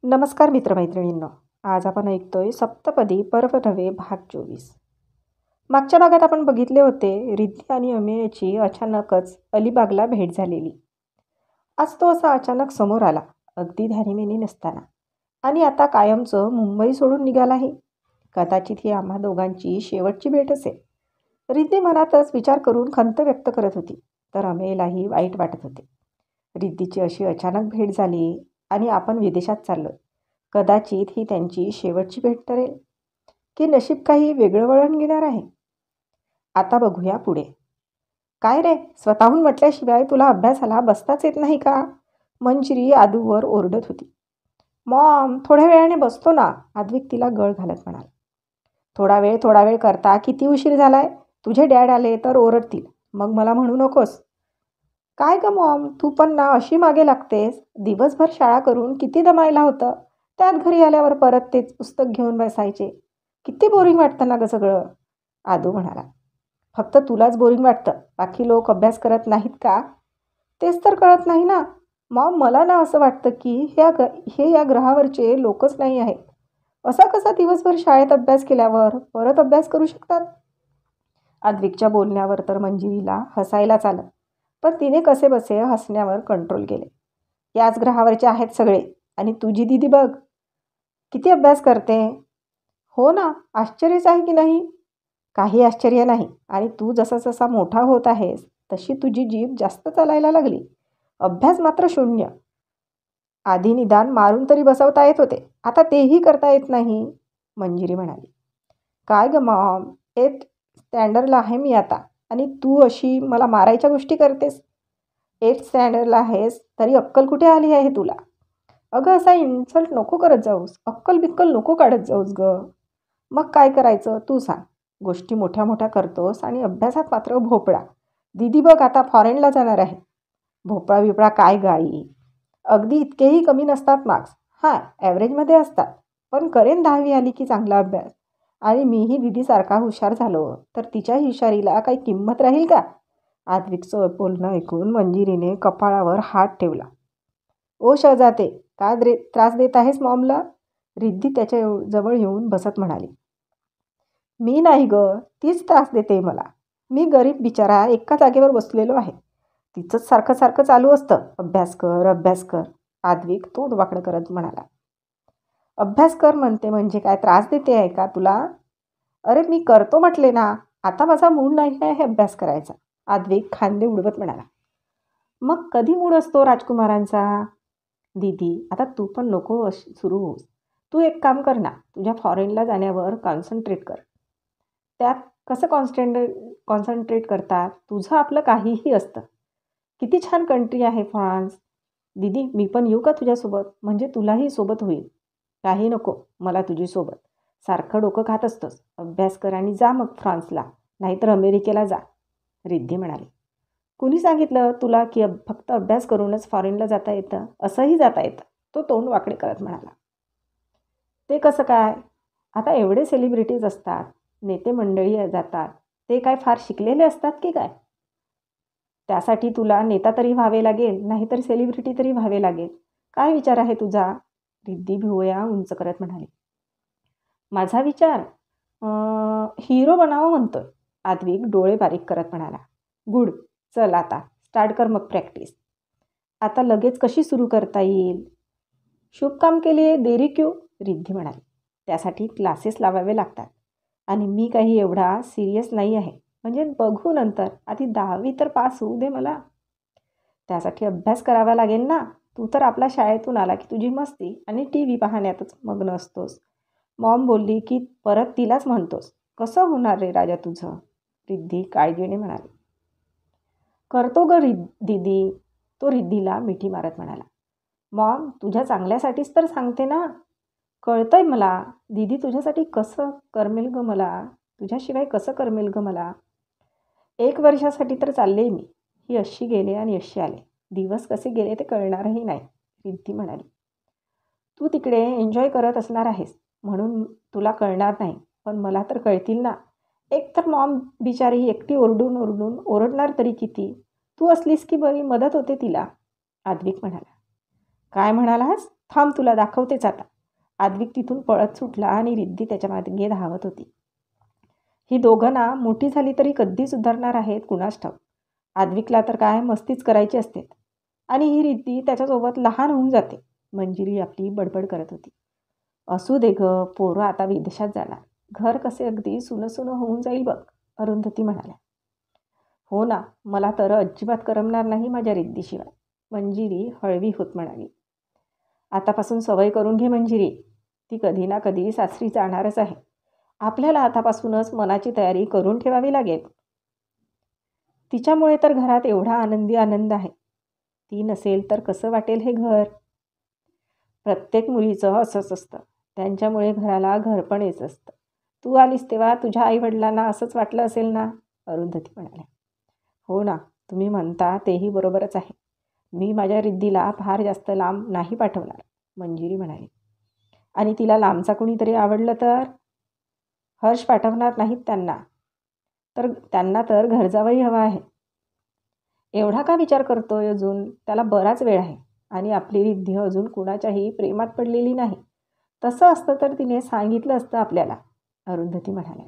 नमस्कार मित्रमैत्रिणींनो. आज आपण ऐकतोय सप्तपदी पर्व नवे भाग 24. मागच्या भागात आपण बघितले होते रिद्धी आणि अमेयाची अचानकच अलिबागला भेट झालेली. आज तो असा अचानक समोर आला, अगदी धारीमेनी नसताना, आणि आता कायमचं मुंबई सोडून निघालाही. कदाचित ही आम्हा दोघांची शेवटची भेट असेल. रिद्धी मनातच विचार करून खंत व्यक्त करत होती, तर अमेयलाही वाईट वाटत होते. रिद्धीची अशी अचानक भेट झाली आणि आपण विदेशात चाललोय. कदाचित ही त्यांची शेवटची भेट ठरेल, की नशीब काही वेगळं वळण घेणार आहे. आता बघूया पुढे. काय रे, स्वतःहून म्हटल्याशिवाय तुला अभ्यासाला बसताच येत नाही का? मंजिरी आदूवर ओरडत होती. मॉम, थोड्या वेळाने बसतो ना, आद्विक तिला गळ घालत म्हणाला. थोडा वेळ करता किती उशीर झालाय? तुझे डॅड आले तर ओरडतील, मग मला म्हणू नकोस. काय ग मॉम, तू पण ना अशी मागे लागतेस. दिवसभर शाळा करून किती दमायला होतं. त्यात घरी आल्यावर परत तेच पुस्तक घेऊन बसायचे. किती बोरिंग वाटतं ना गं सगळं, आदू म्हणाला. फक्त तुलाच बोरिंग वाटतं, बाकी लोक अभ्यास करत नाहीत का? तेच तर कळत नाही ना. मॉम, मला ना असं वाटतं की हे या ग्रहावरचे लोकच नाही आहेत. असा कसा दिवसभर शाळेत अभ्यास केल्यावर परत अभ्यास करू शकतात? आद्विकच्या बोलण्यावर तर मंजिरीला हसायलाच आलं, पण तिने कसे बसे हसण्यावर कंट्रोल केले. याच ग्रहावरचे आहेत सगळे, आणि तुझी दीदी बघ किती अभ्यास करते. हो ना, आश्चर्यच आहे की नाही? काही आश्चर्य नाही, आणि तू जसा जसा मोठा होत आहेस तशी तुझी जीभ जास्त चालायला लागली. अभ्यास मात्र शून्य. आधी निदान मारून तरी बसवता येत होते, आता तेही करता येत नाही, मंजिरी म्हणाली. काय ग मॉम, 8th स्टँडर्डला आहे मी आता, आणि तू अशी मला मारायच्या गोष्टी करतेस. 8th स्टँडर्डला आहेस तरी अक्कल कुठे आली आहे तुला? अगं, असा इन्सल्ट नको करत जाऊस, अक्कल बिक्कल नको काढत जाऊस ग. मग काय करायचं तू सांग. गोष्टी मोठ्या मोठ्या करतोस आणि अभ्यासात मात्र भोपळा. दीदी बघ आता फॉरेनला जाणार आहे. भोपळा बिपळा काय गाई, अगदी इतकेही कमी नसतात मार्क्स. हां, ॲव्हरेजमध्ये असतात, पण करेन 10वी आली की चांगला अभ्यास. आणि मीही दीदीसारखा हुशार झालो तर तिच्या हुशारीला काही किंमत राहील का? आद्विकचं बोलणं ऐकून मंजिरीने कपाळावर हात ठेवला. ओ शहजाते, का त्रास देत आहेस मॉमला? रिद्धी त्याच्या जवळ येऊन बसत म्हणाली. मी नाही ग, तीच त्रास देते मला. मी गरीब बिचारा एका जागेवर बसलेलो आहे. तिचंच सारखं सारखं चालू असतं, अभ्यास कर अभ्यास कर. आद्विक तोंड वाकडं करत म्हणाला. अभ्यास कर म्हणते म्हणजे काय त्रास देते आहे का तुला? अरे, मी करतो म्हटले ना, आता माझा मूड नाही आहे अभ्यास करायचा, आद्विक खांदे उडवत म्हणाला. मग कधी मूड असतो राजकुमारांचा? दीदी, आता तू पण नको सुरू होस. तू एक काम कर ना, तुझ्या फॉरेनला जाण्यावर कॉन्सन्ट्रेट कर. त्यात कसं कॉन्सन्ट्रेट करतात? तुझं आपलं काहीही असतं. किती छान कंट्री आहे फ्रान्स. दीदी, मी पण येऊ का तुझ्यासोबत? म्हणजे तुलाही सोबत होईल. काही नको मला तुझी सोबत. सारखं डोकं खात असतोस. अभ्यास कर आणि जा मग फ्रान्सला, नाहीतर अमेरिकेला जा, रिद्धी म्हणाली. कुणी सांगितलं तुला की फक्त अभ्यास करूनच फॉरेनला जाता येतं? असंही जाता येतं, तो तोंड वाकडे करत म्हणाला. ते कसं काय? आता एवढे सेलिब्रिटीज असतात, नेते मंडळी जातात, ते काय फार शिकलेले असतात की काय? त्यासाठी तुला नेता तरी व्हावे लागेल, नाहीतर सेलिब्रिटी तरी व्हावे लागेल. काय विचार आहे तुझा? रिद्धी भुवया उंच करत म्हणाली. माझा विचार हिरो बनावं म्हणतोय, आद्विक डोळे बारीक करत म्हणाला. गुड, चल आता स्टार्ट कर मग प्रॅक्टिस. आता लगेच कशी सुरू करता येईल? शुभ काम के लिए देरी क्यों, रिद्धी म्हणाली. त्यासाठी क्लासेस लावावे लागतात, आणि मी काही एवढा सिरियस नाही आहे. म्हणजे बघू नंतर, आधी 10वी तर पास होऊ दे मला. त्यासाठी अभ्यास करावा लागेल ना. तू तर आपल्या शाळेतून आला की तुझी मस्ती आणि TV पाहण्यातच मग्न असतोस. मॉम बोलली की परत तिलाच म्हणतोस. कसं होणार रे राजा तुझं, रिद्धी काळजीने म्हणाली. करतो ग दीदी, तो रिद्धीला मिठी मारत म्हणाला. मॉम, तुझ्या चांगल्यासाठीच तर सांगते ना. कळतंय मला. दीदी, तुझ्यासाठी कसं करमेल ग मला, तुझ्याशिवाय कसं करमेल ग मला. 1 वर्षासाठी तर चालले मी. ही अशी गेले आणि अशी आले. दिवस कसे गेले ते कळणारही नाही, रिद्धी म्हणाली. तू तिकडे एन्जॉय करत असणार आहेस म्हणून तुला कळणार नाही, पण मला तर कळतील ना. एक तर मॉम बिचारी एकटी ओरडून ओरडून ओरडणार तरी किती. तू असलीस की बरी मदत होते तिला, आद्विक म्हणाला. काय म्हणालास? थांब, तुला दाखवतेच आता. आद्विक तिथून पळत सुटला आणि रिद्धी त्याच्या मागे धावत होती. ही दोघं ना मोठी झाली तरी कधी सुधारणार आहेत कुणास ठाऊक. आद्विकला तर काय मस्तीच करायची असते आणि ही रिद्धी त्याच्यासोबत लहान होऊन जाते. मंजिरी आपली बडबड करत होती. असू दे ग, पोरं आता विदेशात जाणार. घर कसे अगदी सुनं सुनं होऊन जाईल बघ, अरुंधती म्हणाल्या. हो ना, मला तर अजिबात करमणार नाही माझ्या रिद्धीशिवाय, मंजिरी हळवी होत म्हणाली. आतापासून सवय करून घे मंजिरी, ती कधी ना कधी सासरी जाणारच आहे. आपल्याला आतापासूनच मनाची तयारी करून ठेवावी लागेल. तिच्यामुळे तर घरात एवढा आनंदी आनंद आहे. ती नसेल तर कसं वाटेल हे घर. प्रत्येक मुलीचं असंच असतं, त्यांच्यामुळे घराला घरपणच असतं. तू आलीस तेव्हा तुझ्या आईवडिलांना असंच वाटलं असेल ना, अरुंधती म्हणाल्या. हो ना, तुम्ही म्हणता तेही बरोबरच आहे. मी माझ्या रिद्धीला फार जास्त लांब नाही पाठवणार, मंजिरी म्हणाली. आणि तिला लांबचा कुणीतरी आवडलं तर? हर्ष पाठवणार नाहीत त्यांना तर घरजावई हवा आहे. एवढा का विचार करतोय अजून? त्याला बराच वेळ आहे आणि आपली रिद्धी अजून कुणाच्याही प्रेमात पडलेली नाही. तसं असतं तर तिने सांगितलं असतं आपल्याला, अरुंधती म्हणाल्या.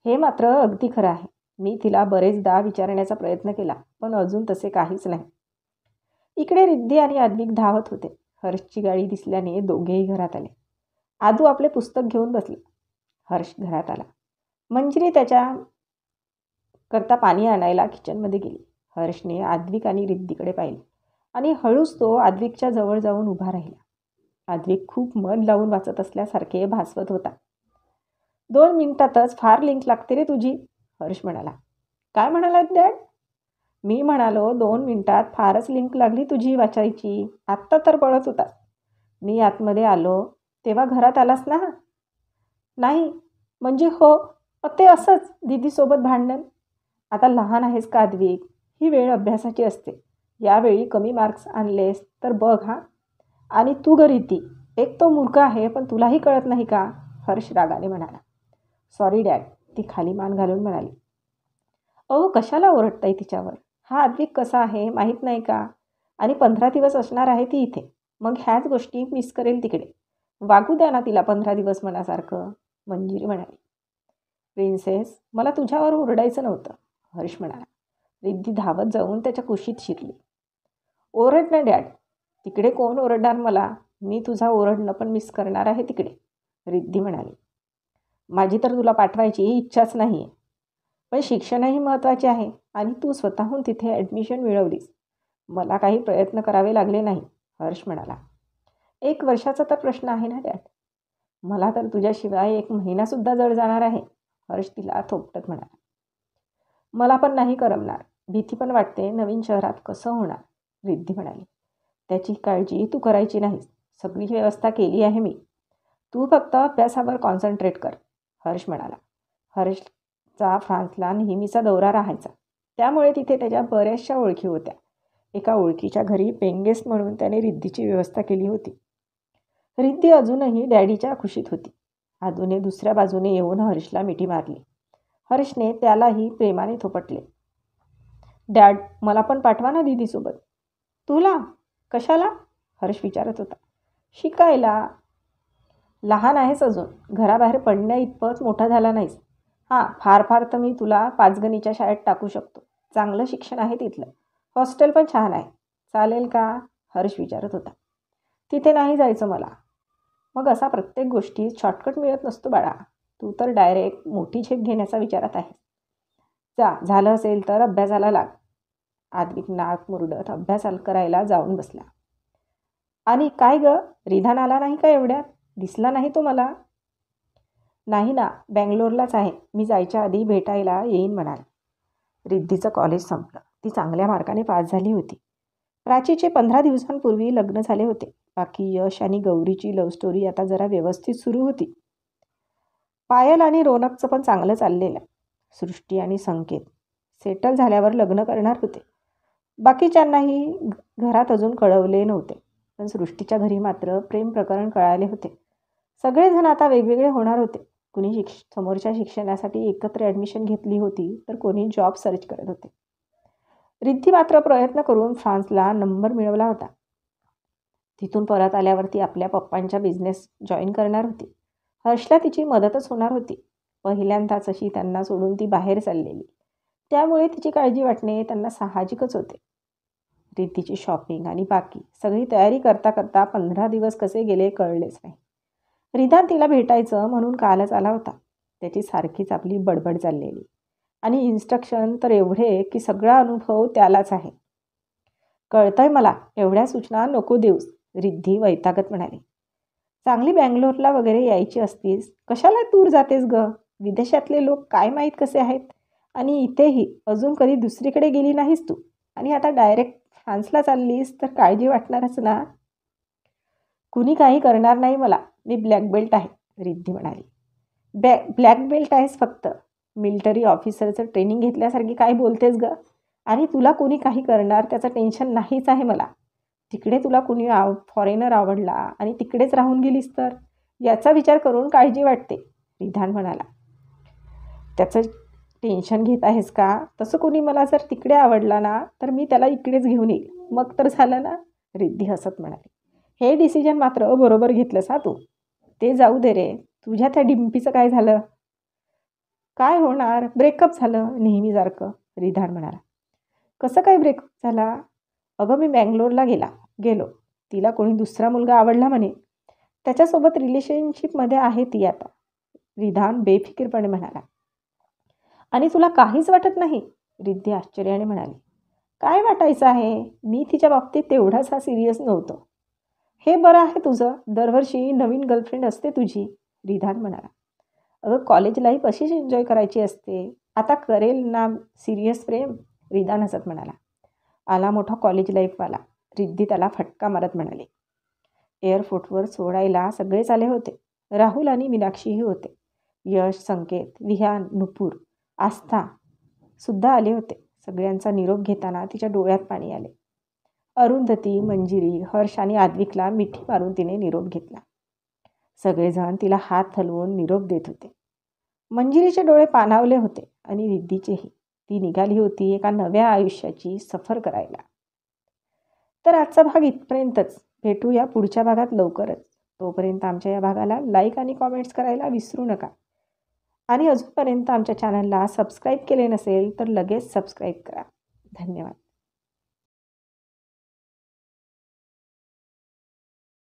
हे मात्र अगदी खरं आहे. मी तिला बरेचदा विचारण्याचा प्रयत्न केला, पण अजून तसे काहीच नाही. इकडे रिद्धी आणि आद्विक धावत होते. हर्षची गाडी दिसल्याने दोघेही घरात आले. आदू आपले पुस्तक घेऊन बसले. हर्ष घरात आला. मंजिरी त्याच्या करता पाणी आणायला किचनमध्ये गेली. हर्षने आद्विक आणि रिद्धीकडे पाहिले आणि हळूच तो आद्विकच्या जवळ जाऊन उभा राहिला. आद्विक खूप मन लावून वाचत असल्यासारखे भासवत होता. 2 मिनिटातच फार लिंक लागते रे तुझी, हर्ष म्हणाला. काय म्हणालात डॅड? मी म्हणालो 2 मिनिटात फारच लिंक लागली तुझी वाचायची. आत्ता तर पळत होता. मी आतमध्ये आलो तेव्हा घरात आलास ना? नाही म्हणजे हो, ते असंच दीदीसोबत भांडण. आता लहान आहेस का आद्विक? ही वेळ अभ्यासाची असते. यावेळी कमी मार्क्स आणलेस तर बघ हा. आणि तू ग रिद्धी, एक तो मूर्ख आहे पण तुलाही कळत नाही का, हर्ष रागाने म्हणाला. सॉरी डॅड, ती खाली मान घालून म्हणाली. अहो कशाला ओरडताय तिच्यावर? हा आद्विक कसा आहे माहीत नाही का? आणि 15 दिवस असणार आहे ती इथे. मग ह्याच गोष्टी मिस करेल तिकडे. वागू द्या ना तिला 15 दिवस मनासारखं, मंजिरी म्हणाली. प्रिन्सेस, मला तुझ्यावर ओरडायचं नव्हतं, हर्ष म्हणाला. रिद्धी धावत जाऊन त्याच्या कुशीत शिरली. ओरड ना डॅड. तिकडे कोण ओरडणार मला? मी तुझा ओरडणं पण मिस करणार आहे तिकडे, रिद्धी म्हणाली. माझी तर तुला पाठवायची इच्छाच नाही आहे. पण शिक्षणही महत्त्वाचे आहे आणि तू स्वतःहून तिथे ॲडमिशन मिळवलीस. मला काही प्रयत्न करावे लागले नाही, हर्ष म्हणाला. 1 वर्षाचा तर प्रश्न आहे ना डॅड. मला तर तुझ्याशिवाय 1 महिनासुद्धा जड जाणार आहे, हर्ष तिला थोपटत म्हणाला. मला पण नाही करमणार. भीती पण वाटते नवीन शहरात कसं होणार, रिद्धी म्हणाली. त्याची काळजी तू करायची नाहीस. सगळी व्यवस्था केली आहे मी. तू फक्त अभ्यासावर कॉन्सन्ट्रेट कर, हर्ष म्हणाला. हर्षचा फ्रान्सला नेहमीचा दौरा राहायचा. त्यामुळे तिथे त्याच्या बऱ्याचशा ओळखी होत्या. एका ओळखीच्या घरी पेंगेस्ट म्हणून त्याने रिद्धीची व्यवस्था केली होती. रिद्धी अजूनही डॅडीच्या खुशीत होती. आदूने दुसऱ्या बाजूने येऊन हर्षला मिठी मारली. हर्षने त्यालाही प्रेमाने थोपटले. डॅड, मला पण पाठवा ना दीदीसोबत. तुला? कशाला, हर्ष विचारत होता. शिकायला. लहान आहेस अजून, घराबाहेर पडण्या इतपत मोठा झाला नाहीस. हां, फार फार तर मी तुला पाचगणीच्या शाळेत टाकू शकतो. चांगलं शिक्षण आहे तिथलं. हॉस्टेल पण छान आहे. चालेल का, हर्ष विचारत होता. तिथे नाही जायचं मला. मग असा प्रत्येक गोष्टीत शॉर्टकट मिळत नसतो बाळा. तू तर डायरेक्ट मोठी झेप घेण्याचा विचारात आहे. झालं असेल तर अभ्यासाला लाग. आद्विक नाक मुरडत अभ्यासाला करायला जाऊन बसला. आणि काय ग, रिधान आला नाही का एवढ्यात? दिसला नाही तो मला. नाही ना, बँगलोरलाच आहे. मी जायच्या आधी भेटायला येईन म्हणाला. रिद्धीचं कॉलेज संपलं. ती चांगल्या मार्काने पास झाली होती. प्राचीचे 15 दिवसांपूर्वी लग्न झाले होते. बाकी यश आणि गौरीची लव्ह स्टोरी आता जरा व्यवस्थित सुरू होती. पायल आणि रोनकचं पण चांगलं चाललेलं. सृष्टी आणि संकेत सेटल झाल्यावर लग्न करणार होते. बाकीच्यांनाही घरात अजून कळवले नव्हते, पण सृष्टीच्या घरी मात्र प्रेम प्रकरण कळाले होते. सगळेजण आता वेगवेगळे होणार होते. कुणी समोरच्या शिक्षणासाठी एकत्र ॲडमिशन घेतली होती, तर कोणी जॉब सर्च करत होते. रिद्धी मात्र प्रयत्न करून फ्रान्सला नंबर मिळवला होता. तिथून परत आल्यावर ती आपल्या पप्पांच्या बिझनेस जॉईन करणार होती. हर्षला तिची मदतच होणार होती. पहिल्यांदाच अशी त्यांना सोडून ती बाहेर चाललेली. त्यामुळे तिची काळजी वाटणे त्यांना साहजिकच होते. रिद्धीची शॉपिंग आणि बाकी सगळी तयारी करता करता 15 दिवस कसे गेले कळलेच नाही. रिधान तिला भेटायचं म्हणून कालच आला होता. त्याची सारखीच आपली बडबड चाललेली आणि इन्स्ट्रक्शन तर एवढे की सगळा अनुभव त्यालाच आहे. कळतंय मला, एवढ्या सूचना नको देऊस, रिद्धी वैतागत म्हणाली. चांगली बँगलोरला वगैरे यायची असतीस, कशाला दूर जातेस ग? विदेशातले लोक काय माहीत कसे आहेत. आणि इथेही अजून कधी दुसरीकडे गेली नाहीस तू, आणि आता डायरेक्ट फ्रान्सला चाललीस तर काळजी वाटणारच ना. कुणी काही करणार नाही मला, मी ब्लॅक बेल्ट आहे, रिद्धी म्हणाली. ब्लॅक बेल्ट आहेस फक्त, मिलिटरी ऑफिसरचं ट्रेनिंग घेतल्यासारखी काय बोलतेस ग? आणि तुला कोणी काही करणार त्याचं टेन्शन नाहीच आहे मला. तिकडे तुला कुणी फॉरेनर आवडला आणि तिकडेच राहून गेलीस तर याचा विचार करून काळजी वाटते, रिधान म्हणाला. त्याचं टेन्शन घेत आहेस का? तसं कोणी मला जर तिकडे आवडला ना तर मी त्याला इकडेच घेऊन येईल, मग तर झालं ना, रिद्धी हसत म्हणाली. हे डिसिजन मात्र बरोबर घेतलंस हा तू. ते जाऊ दे रे, तुझ्या त्या डिम्पीचं काय झालं? काय होणार, ब्रेकअप झालं नेहमीसारखं, रिधान म्हणाला. कसं काय ब्रेकअप झाला? अगं मी बँगलोरला गेलो, तिला कोणी दुसरा मुलगा आवडला म्हणे, त्याच्यासोबत रिलेशनशिपमध्ये आहे ती आता, रिधान बेफिकीरपणे म्हणाला. आणि तुला काहीच वाटत नाही? रिद्धी आश्चर्याने म्हणाली. काय वाटायचं आहे, मी तिच्या बाबतीत तेवढाच हा सिरियस नव्हतो. हे बरं आहे तुझं, दरवर्षी नवीन गर्लफ्रेंड असते तुझी, रिधान म्हणाला. अगं कॉलेज लाईफ अशीच एन्जॉय करायची असते, आता करेल ना सिरियस प्रेम, रिधान हसत म्हणाला. आला मोठा कॉलेज लाईफवाला, रिद्धी त्याला फटका मारत म्हणाली. एअरपोर्टवर सोडायला सगळेच आले होते. राहुल आणि मीनाक्षीही होते. यश, संकेत, विहान, नुपूर, आस्था सुद्धा आले होते. सगळ्यांचा निरोप घेताना तिच्या डोळ्यात पाणी आले. अरुंधती, मंजिरी, हर्ष आणि आद्विकला मिठी मारून तिने निरोप घेतला. सगळेजण तिला हात हलवून निरोप देत होते. मंजिरीचे डोळे पाणावले होते आणि रिद्धीचेही. ती निघाली होती एका नव्या आयुष्याची सफर करायला. तर आजचा भाग इथपर्यंतच. भेटूया पुढच्या भागात लवकरच. तोपर्यंत आमच्या या भागाला लाईक आणि कॉमेंट्स करायला विसरू नका. आणि अजूनपर्यंत आमच्या चॅनलला सबस्क्राईब केले नसेल तर लगेच सबस्क्राईब करा. धन्यवाद.